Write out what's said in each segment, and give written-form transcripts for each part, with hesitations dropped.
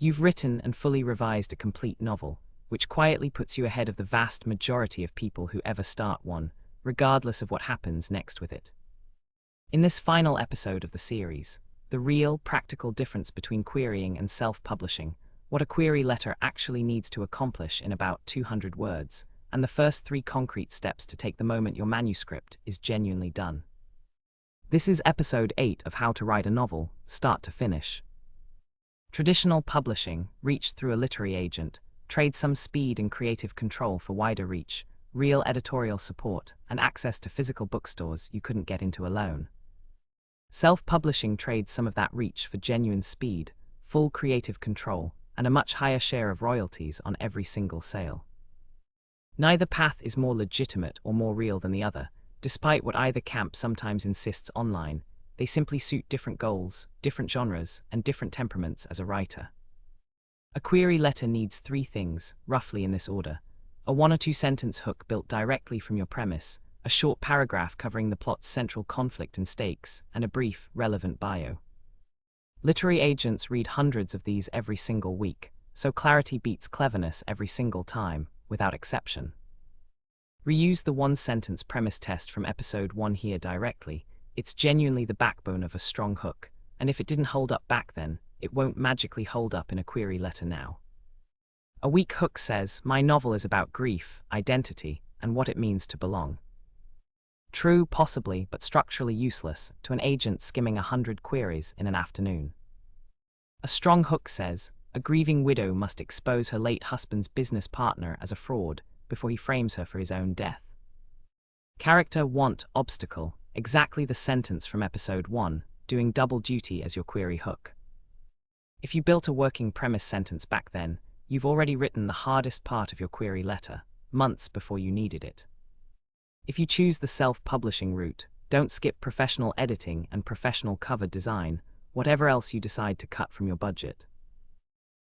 You've written and fully revised a complete novel, which quietly puts you ahead of the vast majority of people who ever start one, regardless of what happens next with it. In this final episode of the series, the real, practical difference between querying and self-publishing, what a query letter actually needs to accomplish in about 200 words, and the first 3 concrete steps to take the moment your manuscript is genuinely done. This is episode 8 of How to Write a Novel, Start to Finish. Traditional publishing, reached through a literary agent, trades some speed and creative control for wider reach, real editorial support, and access to physical bookstores you couldn't get into alone. Self-publishing trades some of that reach for genuine speed, full creative control, and a much higher share of royalties on every single sale. Neither path is more legitimate or more real than the other, despite what either camp sometimes insists online. They simply suit different goals, different genres, and different temperaments as a writer. A query letter needs 3 things, roughly in this order: a 1 or 2 sentence hook built directly from your premise, a short paragraph covering the plot's central conflict and stakes, and a brief, relevant bio. Literary agents read hundreds of these every single week, so clarity beats cleverness every single time, without exception. Reuse the 1-sentence premise test from episode 1 here directly. It's genuinely the backbone of a strong hook, and if it didn't hold up back then, it won't magically hold up in a query letter now. A weak hook says, "My novel is about grief, identity, and what it means to belong." True, possibly, but structurally useless to an agent skimming 100 queries in an afternoon. A strong hook says, "A grieving widow must expose her late husband's business partner as a fraud before he frames her for his own death." Character, want, obstacle, exactly the sentence from episode 1, doing double duty as your query hook. If you built a working premise sentence back then, you've already written the hardest part of your query letter, months before you needed it. If you choose the self-publishing route, don't skip professional editing and professional cover design, whatever else you decide to cut from your budget.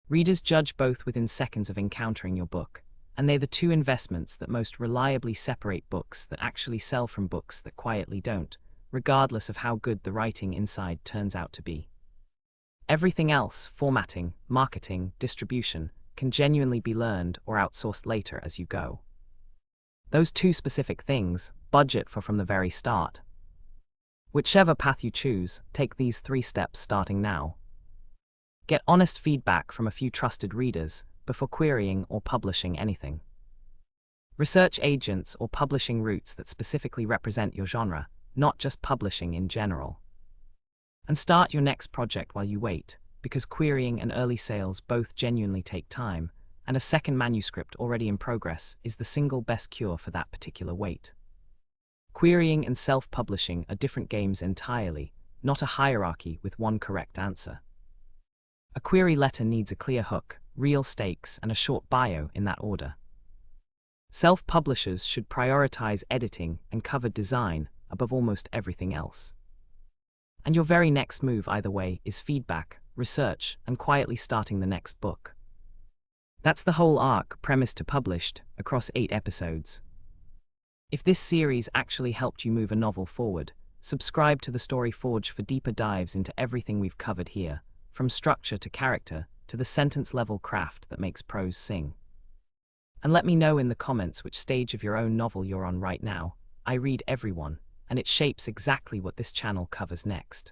Readers judge both within seconds of encountering your book, and they're the 2 investments that most reliably separate books that actually sell from books that quietly don't, regardless of how good the writing inside turns out to be. Everything else, formatting, marketing, distribution, can genuinely be learned or outsourced later as you go. Those 2 specific things, budget for from the very start. Whichever path you choose, take these 3 steps starting now. Get honest feedback from a few trusted readers before querying or publishing anything. Research agents or publishing routes that specifically represent your genre, not just publishing in general. And start your next project while you wait, because querying and early sales both genuinely take time, and a second manuscript already in progress is the single best cure for that particular wait. Querying and self-publishing are different games entirely, not a hierarchy with one correct answer. A query letter needs a clear hook, real stakes, and a short bio in that order. Self-publishers should prioritize editing and cover design above almost everything else. And your very next move either way is feedback, research, and quietly starting the next book. That's the whole arc, premise to published, across 8 episodes. If this series actually helped you move a novel forward, subscribe to the Story Forge for deeper dives into everything we've covered here, from structure to character, to the sentence-level craft that makes prose sing. And let me know in the comments which stage of your own novel you're on right now. I read every one, and it shapes exactly what this channel covers next.